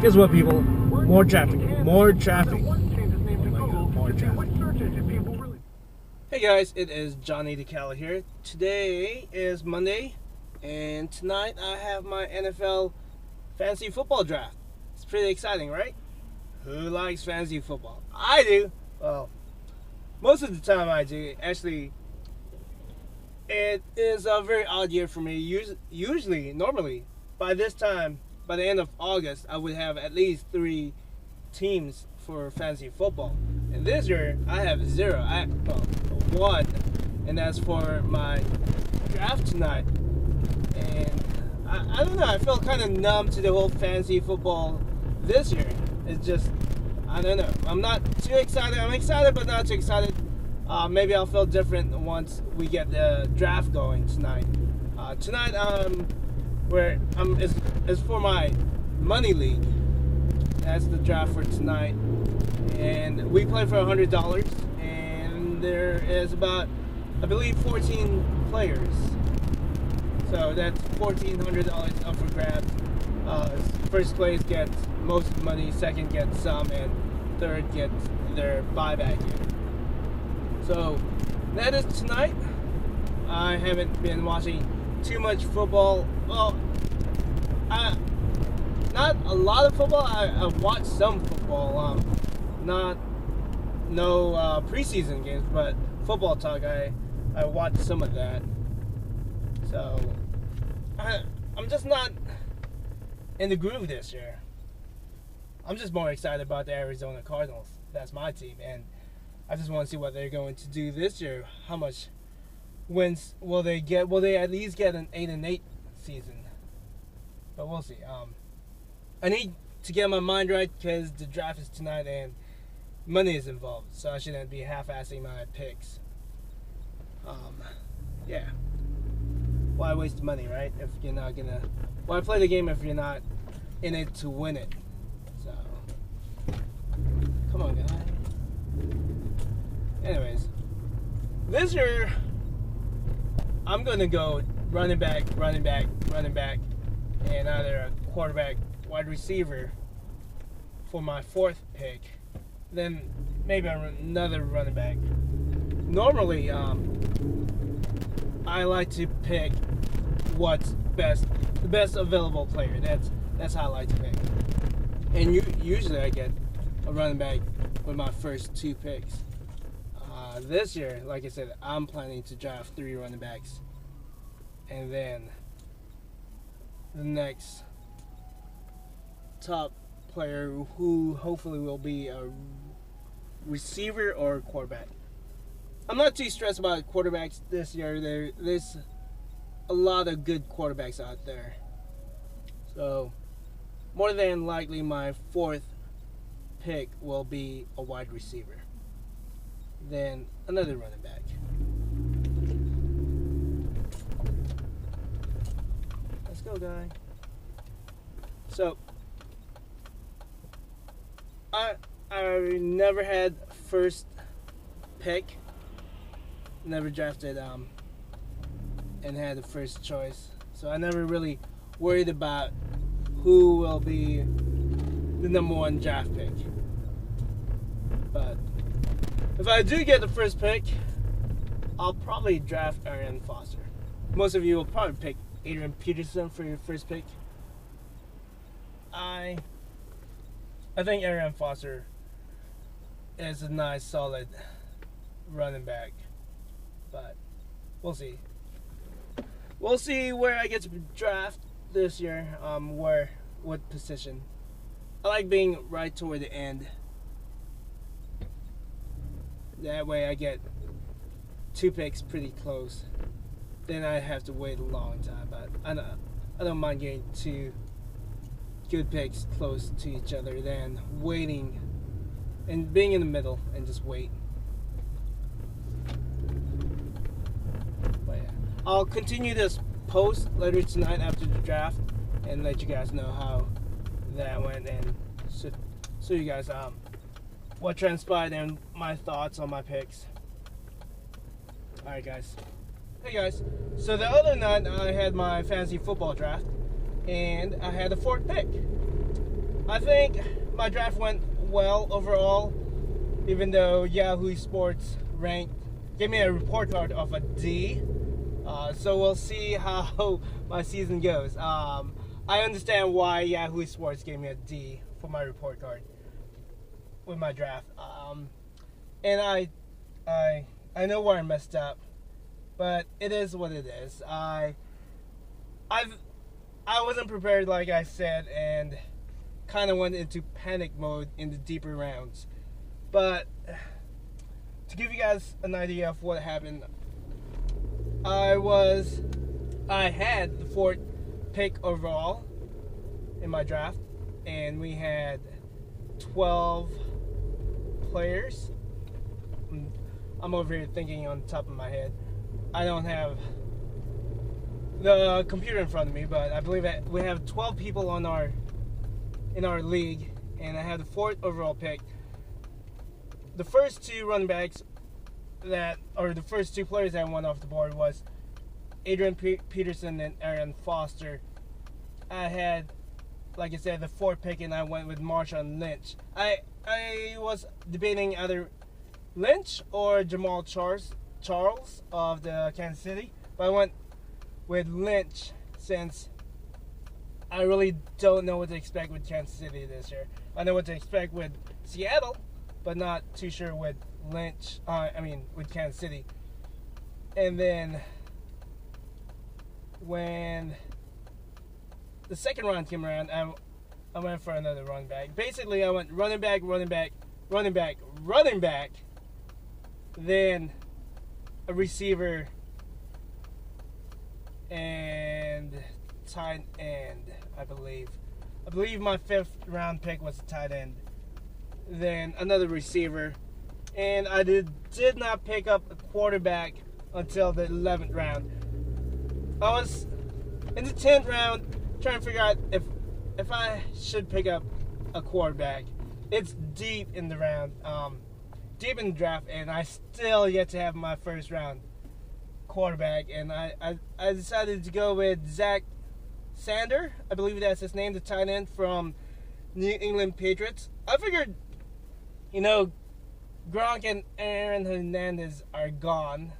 Guess what, people? More traffic. More traffic. Oh my god, more traffic. Hey guys, it is Johnny DeCalla here. Today is Monday, and tonight I have my NFL fantasy football draft. It's pretty exciting, right? Who likes fantasy football? I do. Well, most of the time I do. Actually, it is a very odd year for me. Normally, by this time, by the end of August, I would have at least 3 teams for fantasy football. And this year, I have 0. One, and that's for my draft tonight. And I don't know, I feel kind of numb to the whole fantasy football this year. It's just, I don't know. I'm not too excited. I'm excited, but not too excited. Maybe I'll feel different once we get the draft going tonight. Tonight, it's for my money league. That's the draft for tonight, and we play for $100. And there is about, I believe, 14 players. So that's $1,400 up for grabs. First place gets most of the money, second gets some, and third gets their buyback in. So that is tonight. I haven't been watching too much football. Well, not a lot of football. I've watched some football. No preseason games, but football talk. I watched some of that. So I'm just not in the groove this year. I'm just more excited about the Arizona Cardinals. That's my team, and I just want to see what they're going to do this year. How much wins will they get? Will they at least get an 8-8 season? But we'll see. I need to get my mind right because the draft is tonight and money is involved, so I shouldn't be half-assing my picks. Yeah. Why waste money, right? If you're not gonna, why play the game if you're not in it to win it? So, come on, guys. Anyways, this year I'm gonna go running back, and either a quarterback, wide receiver for my 4th pick. Then maybe another running back. Normally, I like to pick what's best, the best available player. That's how I like to pick. And usually I get a running back with my first 2 picks. This year, like I said, I'm planning to draft 3 running backs, and then the next top player, who hopefully will be a receiver or a quarterback. I'm not too stressed about quarterbacks this year. There's a lot of good quarterbacks out there. So, more than likely, my 4th pick will be a wide receiver. Then another running back. Let's go, guy. So, I never had first pick. Never drafted and had the first choice. So I never really worried about who will be the number 1 draft pick. But if I do get the first pick, I'll probably draft Arian Foster. Most of you will probably pick Adrian Peterson for your first pick. I think Arian Foster is a nice, solid running back. But we'll see. We'll see where I get to draft this year. What position. I like being right toward the end. That way I get 2 picks pretty close. Then I have to wait a long time. But I don't mind getting 2 good picks close to each other than waiting and being in the middle and just wait. But yeah, I'll continue this post later tonight after the draft and let you guys know how that went, and so you guys what transpired and my thoughts on my picks. Alright guys. Hey guys. So the other night I had my fantasy football draft and I had a 4th pick. I think my draft went well overall, even though Yahoo Sports gave me a report card of a D. So we'll see how my season goes. I understand why Yahoo Sports gave me a D for my report card with my draft. And I know where I messed up, but it is what it is. I wasn't prepared, like I said, and kind of went into panic mode in the deeper rounds. But to give you guys an idea of what happened, I had the 4th pick overall in my draft, and we had 12 players. I'm over here thinking on top of my head. I don't have the computer in front of me, but I believe that we have 12 people in our league, and I had the 4th overall pick. The first 2 running backs the first 2 players that went off the board was Adrian Peterson and Aaron Foster. I had, like I said, the 4th pick, and I went with Marshawn Lynch. I was debating either Lynch or Jamal Charles of the Kansas City, but I went with Lynch since I really don't know what to expect with Kansas City this year. I know what to expect with Seattle, but not too sure with with Kansas City. And then when the second round came around, I went for another running back. Basically, I went running back, then a receiver, and tight end, I believe. I believe my 5th round pick was a tight end. Then another receiver. And I did not pick up a quarterback until the 11th round. I was in the 10th round trying to figure out if I should pick up a quarterback. It's deep in the round, deep in the draft, and I still yet to have my 1st round quarterback. And I decided to go with Zach Sander, I believe that's his name, the tight end from New England Patriots. I figured, Gronk and Aaron Hernandez are gone.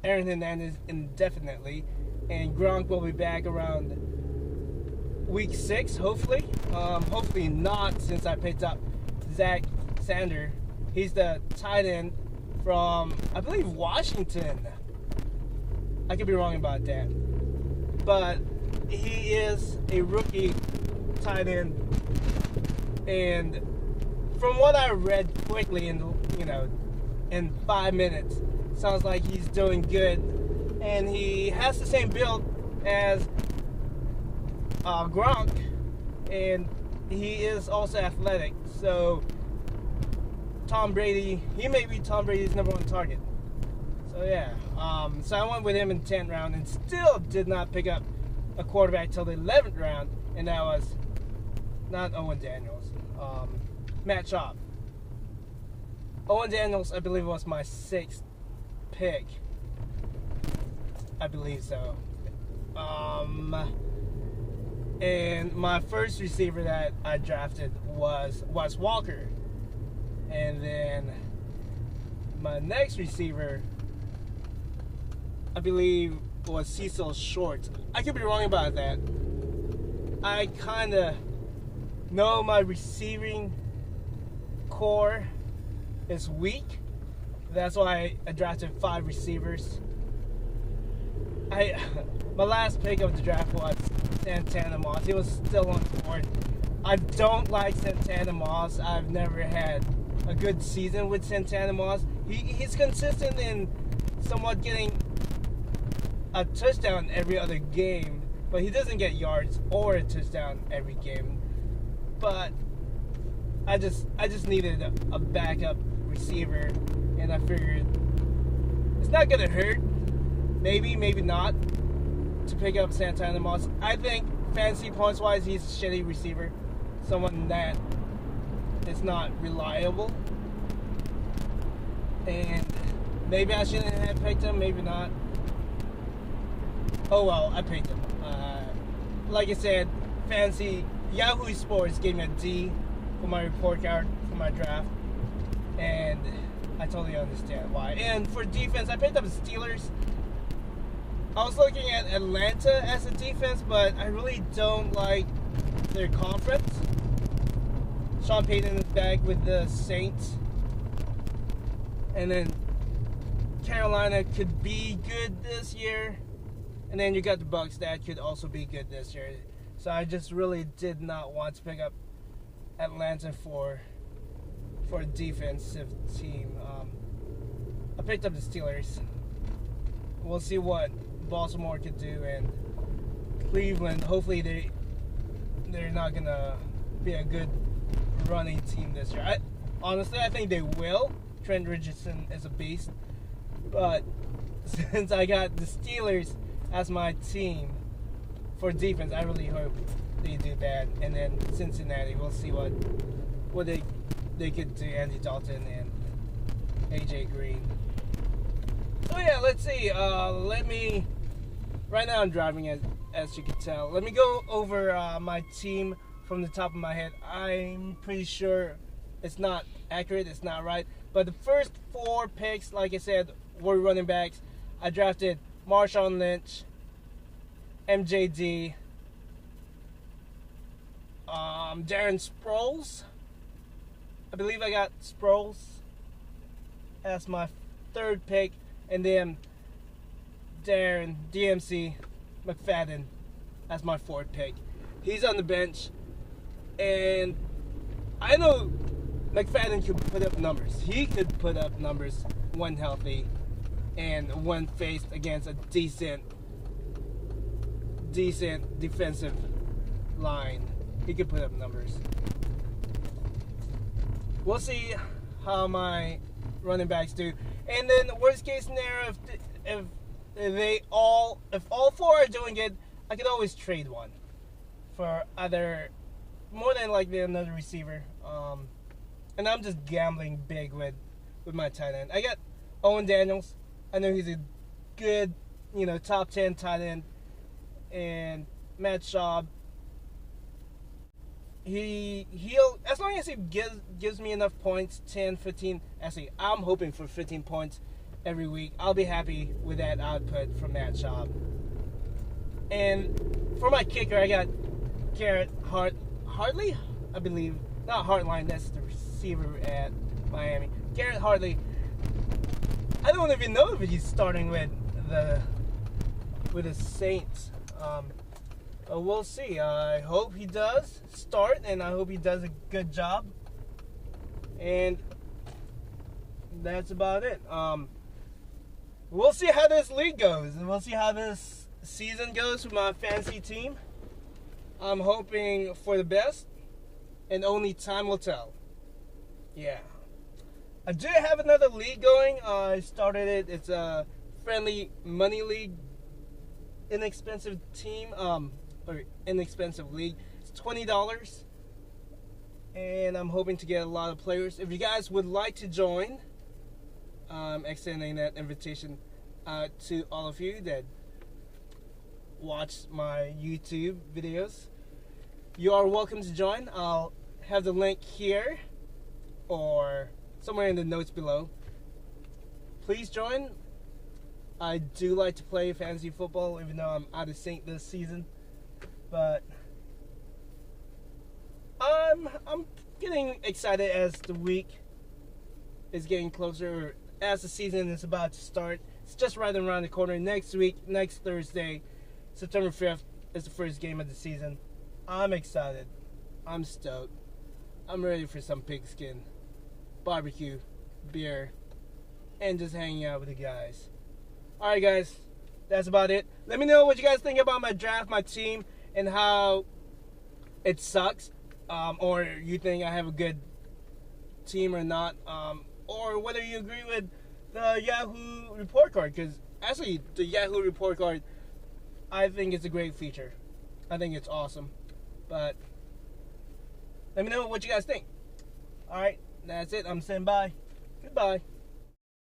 Aaron Hernandez indefinitely, and Gronk will be back around week 6, hopefully. Hopefully not, since I picked up Zach Sander. He's the tight end from, I believe, Washington. I could be wrong about that, but he is a rookie tight end, and from what I read quickly in 5 minutes, sounds like he's doing good, and he has the same build as Gronk, and he is also athletic. So he may be Tom Brady's number 1 target. So yeah, so I went with him in the 10th round, and still did not pick up a quarterback till the 11th round, and that was not Owen Daniels. Matt Schaub. Owen Daniels, I believe, was my 6th pick. I believe so. And my first receiver that I drafted was Walker. And then my next receiver, I believe, was Cecil Short. I could be wrong about that. I kind of know my receiving core is weak. That's why I drafted 5 receivers. My last pick of the draft was Santana Moss. He was still on the board. I don't like Santana Moss. I've never had a good season with Santana Moss. He's consistent in somewhat getting a touchdown every other game, but he doesn't get yards or a touchdown every game. But I just needed a backup receiver, and I figured it's not gonna hurt, maybe not, to pick up Santana Moss. I think fantasy points wise, he's a shitty receiver, someone that is not reliable, and maybe I shouldn't have picked him, maybe not. Oh well, I picked him. Like I said, fantasy Yahoo Sports gave me a D for my report card for my draft, and I totally understand why. And for defense, I picked up the Steelers. I was looking at Atlanta as a defense, but I really don't like their conference. Sean Payton is back with the Saints. And then Carolina could be good this year. And then you got the Bucs that could also be good this year. So I just really did not want to pick up Atlanta for a defensive team. I picked up the Steelers. We'll see what Baltimore could do, and Cleveland. Hopefully they're not gonna be a good running team this year. Honestly, I think they will. Trent Richardson is a beast, but since I got the Steelers as my team for defense, I really hope they do that. And then Cincinnati, we'll see what they could do. Andy Dalton and AJ Green. So yeah, let's see. Right now I'm driving, as you can tell. Let me go over my team from the top of my head. I'm pretty sure it's not accurate, it's not right. But the first 4 picks, like I said, were running backs. I drafted Marshawn Lynch, MJD, Darren Sproles. I believe I got Sproles as my 3rd pick, and then Darren DMC McFadden as my 4th pick. He's on the bench, and I know McFadden could put up numbers. He could put up numbers when healthy and when faced against a decent defensive line. He could put up numbers. We'll see how my running backs do. And then worst case scenario, if all 4 are doing it, I could always trade one for either more than likely another receiver. And I'm just gambling big with my tight end. I got Owen Daniels. I know he's a good, top 10 tight end. And Matt Schaub, he'll, as long as he gives me enough points, 10, 15, actually, I'm hoping for 15 points every week. I'll be happy with that output from Matt Schaub. And for my kicker, I got Garrett Hartley, I believe. Not Hartline, that's the receiver at Miami. Garrett Hartley. I don't even know if he's starting with the Saints. But we'll see. I hope he does start, and I hope he does a good job. And that's about it. We'll see how this league goes, and we'll see how this season goes with my fantasy team. I'm hoping for the best, and only time will tell. Yeah. I do have another league going. I started it. It's a friendly money league. Inexpensive team. Or inexpensive league. It's $20. And I'm hoping to get a lot of players. If you guys would like to join, I'm extending that invitation to all of you that watch my YouTube videos. You are welcome to join. I'll have the link here or somewhere in the notes below. Please join. I do like to play fantasy football, even though I'm out of sync this season. But I'm getting excited as the week is getting closer, as the season is about to start. It's just right around the corner. Next week, next Thursday, September 5th, is the first game of the season. I'm excited. I'm stoked. I'm ready for some pigskin, barbecue, beer, and just hanging out with the guys. Alright guys, that's about it. Let me know what you guys think about my draft, my team, and how it sucks. Or you think I have a good team or not. Or whether you agree with the Yahoo report card. Because actually, the Yahoo report card, I think it's a great feature. I think it's awesome. But let me know what you guys think. Alright, that's it. I'm saying bye. Goodbye.